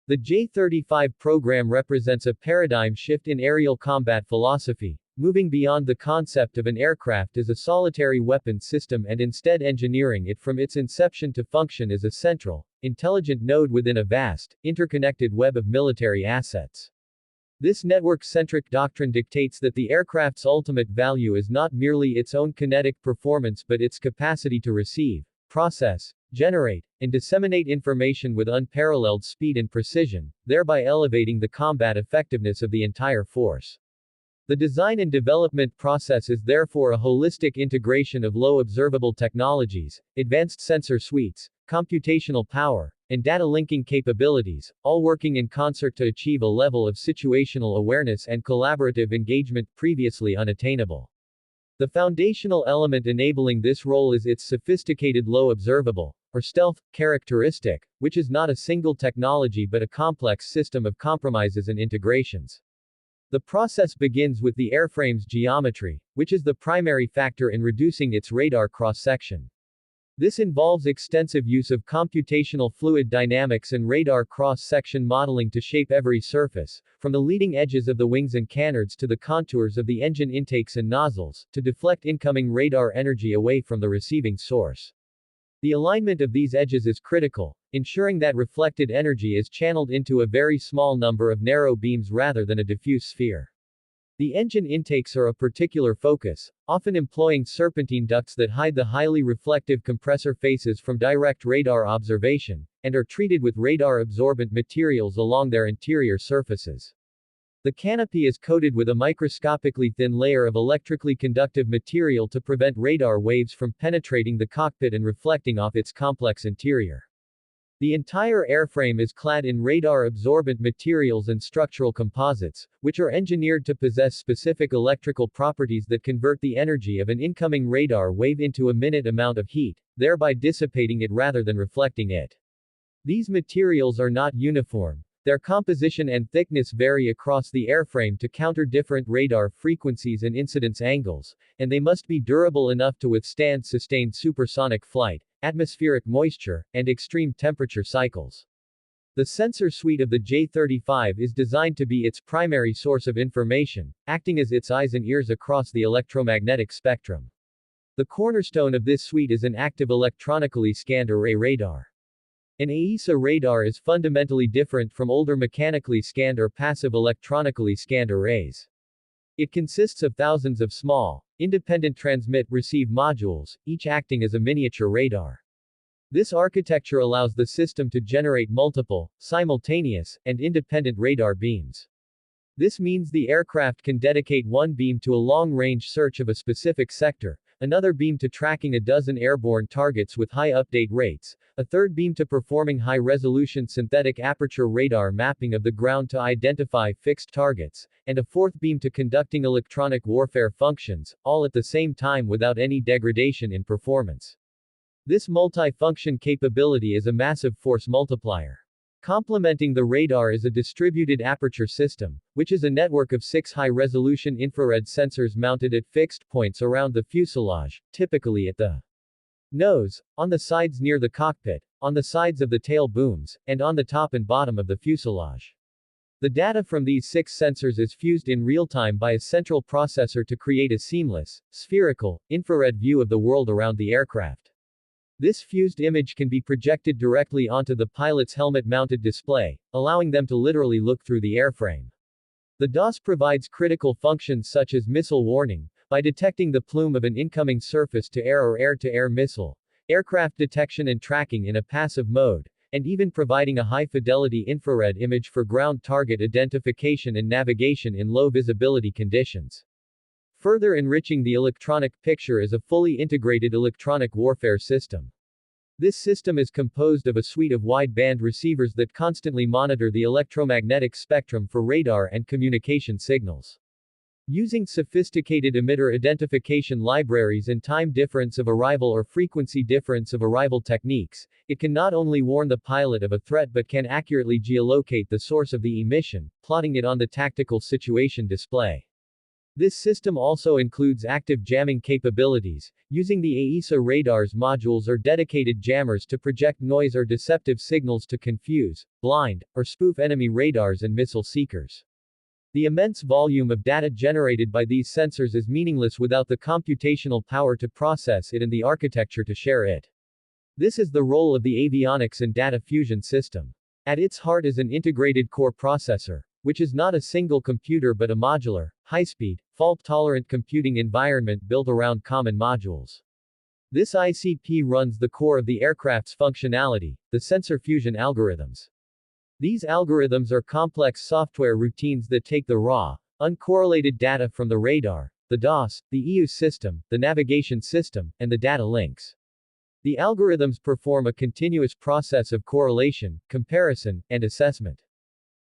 The J-35 program represents a paradigm shift in aerial combat philosophy, moving beyond the concept of an aircraft as a solitary weapon system and instead engineering it from its inception to function as a central, intelligent node within a vast, interconnected web of military assets. This network-centric doctrine dictates that the aircraft's ultimate value is not merely its own kinetic performance but its capacity to receive, process, generate, and disseminate information with unparalleled speed and precision, thereby elevating the combat effectiveness of the entire force. The design and development process is therefore a holistic integration of low observable technologies, advanced sensor suites, computational power, and data linking capabilities, all working in concert to achieve a level of situational awareness and collaborative engagement previously unattainable. The foundational element enabling this role is its sophisticated low observable, or stealth, characteristic, which is not a single technology but a complex system of compromises and integrations. The process begins with the airframe's geometry, which is the primary factor in reducing its radar cross-section. This involves extensive use of computational fluid dynamics and radar cross-section modeling to shape every surface, from the leading edges of the wings and canards to the contours of the engine intakes and nozzles, to deflect incoming radar energy away from the receiving source. The alignment of these edges is critical, ensuring that reflected energy is channeled into a very small number of narrow beams rather than a diffuse sphere. The engine intakes are a particular focus, often employing serpentine ducts that hide the highly reflective compressor faces from direct radar observation, and are treated with radar-absorbent materials along their interior surfaces. The canopy is coated with a microscopically thin layer of electrically conductive material to prevent radar waves from penetrating the cockpit and reflecting off its complex interior. The entire airframe is clad in radar-absorbent materials and structural composites, which are engineered to possess specific electrical properties that convert the energy of an incoming radar wave into a minute amount of heat, thereby dissipating it rather than reflecting it. These materials are not uniform. Their composition and thickness vary across the airframe to counter different radar frequencies and incidence angles, and they must be durable enough to withstand sustained supersonic flight, atmospheric moisture, and extreme temperature cycles. The sensor suite of the J-35 is designed to be its primary source of information, acting as its eyes and ears across the electromagnetic spectrum. The cornerstone of this suite is an active electronically scanned array radar. An AESA radar is fundamentally different from older mechanically scanned or passive electronically scanned arrays. It consists of thousands of small, independent transmit-receive modules, each acting as a miniature radar. This architecture allows the system to generate multiple, simultaneous, and independent radar beams. This means the aircraft can dedicate one beam to a long-range search of a specific sector, another beam to tracking a dozen airborne targets with high update rates, a third beam to performing high-resolution synthetic aperture radar mapping of the ground to identify fixed targets, and a fourth beam to conducting electronic warfare functions, all at the same time without any degradation in performance. This multi-function capability is a massive force multiplier. Complementing the radar is a distributed aperture system, which is a network of 6 high-resolution infrared sensors mounted at fixed points around the fuselage, typically at the nose, on the sides near the cockpit, on the sides of the tail booms, and on the top and bottom of the fuselage. The data from these 6 sensors is fused in real time by a central processor to create a seamless, spherical, infrared view of the world around the aircraft. This fused image can be projected directly onto the pilot's helmet-mounted display, allowing them to literally look through the airframe. The DOS provides critical functions such as missile warning, by detecting the plume of an incoming surface-to-air or air-to-air missile, aircraft detection and tracking in a passive mode, and even providing a high-fidelity infrared image for ground target identification and navigation in low-visibility conditions. Further enriching the electronic picture is a fully integrated electronic warfare system. This system is composed of a suite of wide-band receivers that constantly monitor the electromagnetic spectrum for radar and communication signals. Using sophisticated emitter identification libraries and time difference of arrival or frequency difference of arrival techniques, it can not only warn the pilot of a threat but can accurately geolocate the source of the emission, plotting it on the tactical situation display. This system also includes active jamming capabilities, using the AESA radar's modules or dedicated jammers to project noise or deceptive signals to confuse, blind, or spoof enemy radars and missile seekers. The immense volume of data generated by these sensors is meaningless without the computational power to process it and the architecture to share it. This is the role of the avionics and data fusion system. At its heart is an integrated core processor, which is not a single computer but a modular, high-speed, fault-tolerant computing environment built around common modules. This ICP runs the core of the aircraft's functionality, the sensor fusion algorithms. These algorithms are complex software routines that take the raw, uncorrelated data from the radar, the DOS, the EU system, the navigation system, and the data links. The algorithms perform a continuous process of correlation, comparison, and assessment.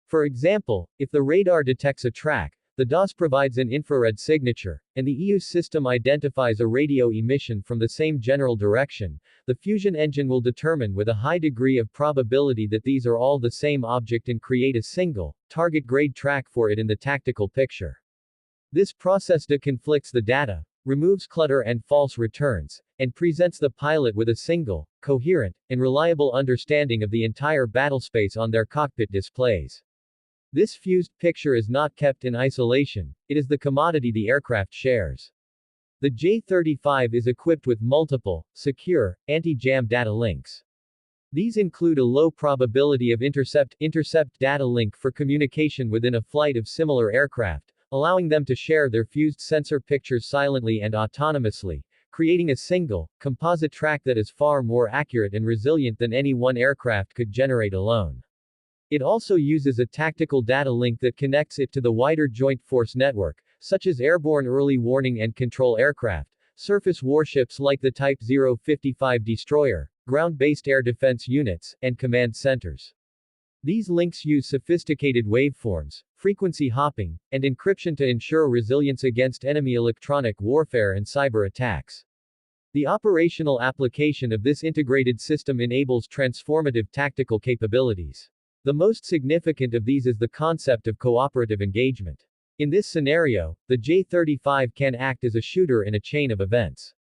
For example, if the radar detects a track, the DOS provides an infrared signature, and the EU system identifies a radio emission from the same general direction, the fusion engine will determine with a high degree of probability that these are all the same object and create a single, target-grade track for it in the tactical picture. This process deconflicts the data, removes clutter and false returns, and presents the pilot with a single, coherent, and reliable understanding of the entire battlespace on their cockpit displays. This fused picture is not kept in isolation, it is the commodity the aircraft shares. The J-35 is equipped with multiple, secure, anti-jam data links. These include a low probability of intercept data link for communication within a flight of similar aircraft, allowing them to share their fused sensor pictures silently and autonomously, creating a single, composite track that is far more accurate and resilient than any one aircraft could generate alone. It also uses a tactical data link that connects it to the wider Joint Force Network, such as airborne early warning and control aircraft, surface warships like the Type 055 destroyer, ground-based air defense units, and command centers. These links use sophisticated waveforms, frequency hopping, and encryption to ensure resilience against enemy electronic warfare and cyber attacks. The operational application of this integrated system enables transformative tactical capabilities. The most significant of these is the concept of cooperative engagement. In this scenario, the J-35 can act as a shooter in a chain of events.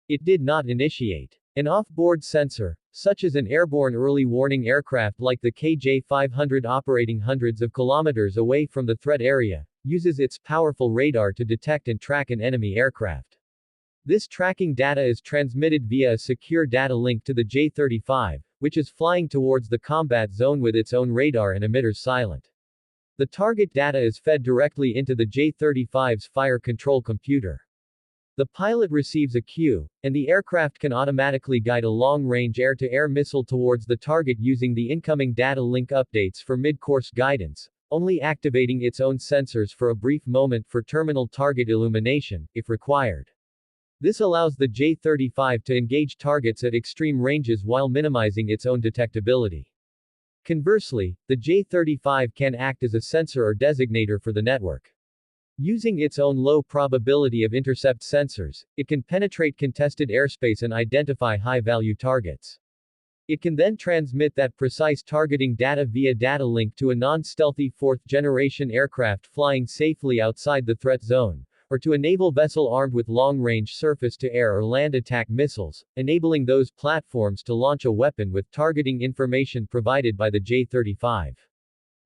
It did not initiate. An off-board sensor, such as an airborne early warning aircraft like the KJ-500 operating hundreds of kilometers away from the threat area, uses its powerful radar to detect and track an enemy aircraft. This tracking data is transmitted via a secure data link to the J-35, which is flying towards the combat zone with its own radar and emitters silent. The target data is fed directly into the J-35's fire control computer. The pilot receives a cue, and the aircraft can automatically guide a long-range air-to-air missile towards the target using the incoming data link updates for mid-course guidance, only activating its own sensors for a brief moment for terminal target illumination, if required. This allows the J-35 to engage targets at extreme ranges while minimizing its own detectability. Conversely, the J-35 can act as a sensor or designator for the network. Using its own low probability of intercept sensors, it can penetrate contested airspace and identify high-value targets. It can then transmit that precise targeting data via data link to a non-stealthy fourth-generation aircraft flying safely outside the threat zone, or to a naval vessel armed with long-range surface-to-air or land attack missiles, enabling those platforms to launch a weapon with targeting information provided by the J-35.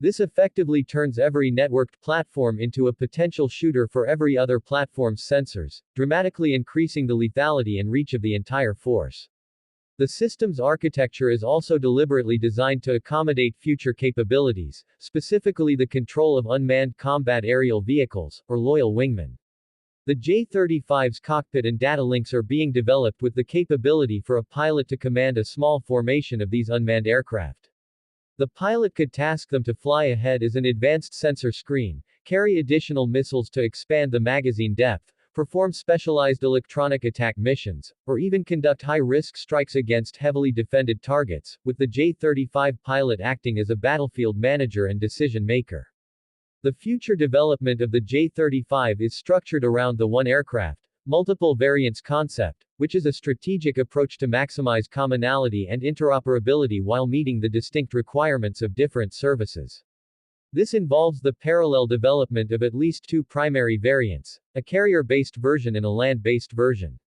This effectively turns every networked platform into a potential shooter for every other platform's sensors, dramatically increasing the lethality and reach of the entire force. The system's architecture is also deliberately designed to accommodate future capabilities, specifically the control of unmanned combat aerial vehicles, or loyal wingmen. The J-35's cockpit and data links are being developed with the capability for a pilot to command a small formation of these unmanned aircraft. The pilot could task them to fly ahead as an advanced sensor screen, carry additional missiles to expand the magazine depth, perform specialized electronic attack missions, or even conduct high-risk strikes against heavily defended targets, with the J-35 pilot acting as a battlefield manager and decision-maker. The future development of the J-35 is structured around the one aircraft, multiple variants concept, which is a strategic approach to maximize commonality and interoperability while meeting the distinct requirements of different services. This involves the parallel development of at least two primary variants, a carrier-based version and a land-based version.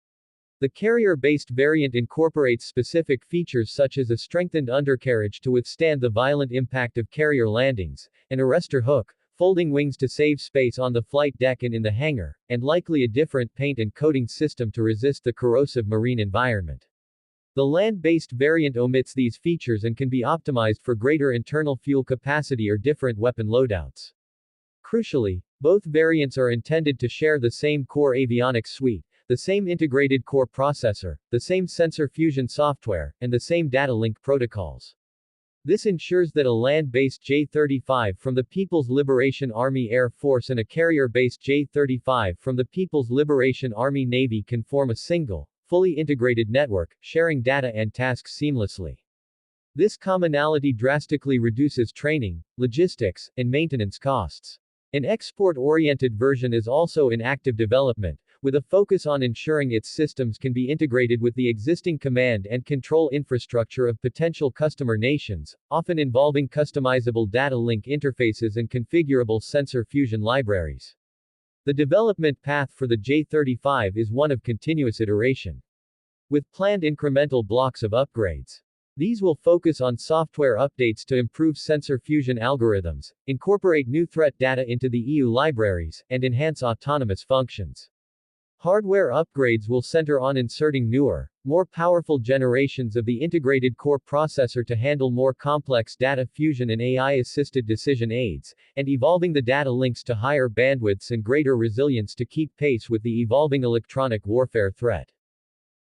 The carrier-based variant incorporates specific features such as a strengthened undercarriage to withstand the violent impact of carrier landings, an arrestor hook, folding wings to save space on the flight deck and in the hangar, and likely a different paint and coating system to resist the corrosive marine environment. The land-based variant omits these features and can be optimized for greater internal fuel capacity or different weapon loadouts. Crucially, both variants are intended to share the same core avionics suite, the same integrated core processor, the same sensor fusion software, and the same data link protocols. This ensures that a land-based J-35 from the People's Liberation Army Air Force and a carrier-based J-35 from the People's Liberation Army Navy can form a single, fully integrated network, sharing data and tasks seamlessly. This commonality drastically reduces training, logistics, and maintenance costs. An export-oriented version is also in active development, with a focus on ensuring its systems can be integrated with the existing command and control infrastructure of potential customer nations, often involving customizable data link interfaces and configurable sensor fusion libraries. The development path for the J-35 is one of continuous iteration, with planned incremental blocks of upgrades. These will focus on software updates to improve sensor fusion algorithms, incorporate new threat data into the EU libraries, and enhance autonomous functions. Hardware upgrades will center on inserting newer, more powerful generations of the integrated core processor to handle more complex data fusion and AI-assisted decision aids, and evolving the data links to higher bandwidths and greater resilience to keep pace with the evolving electronic warfare threat.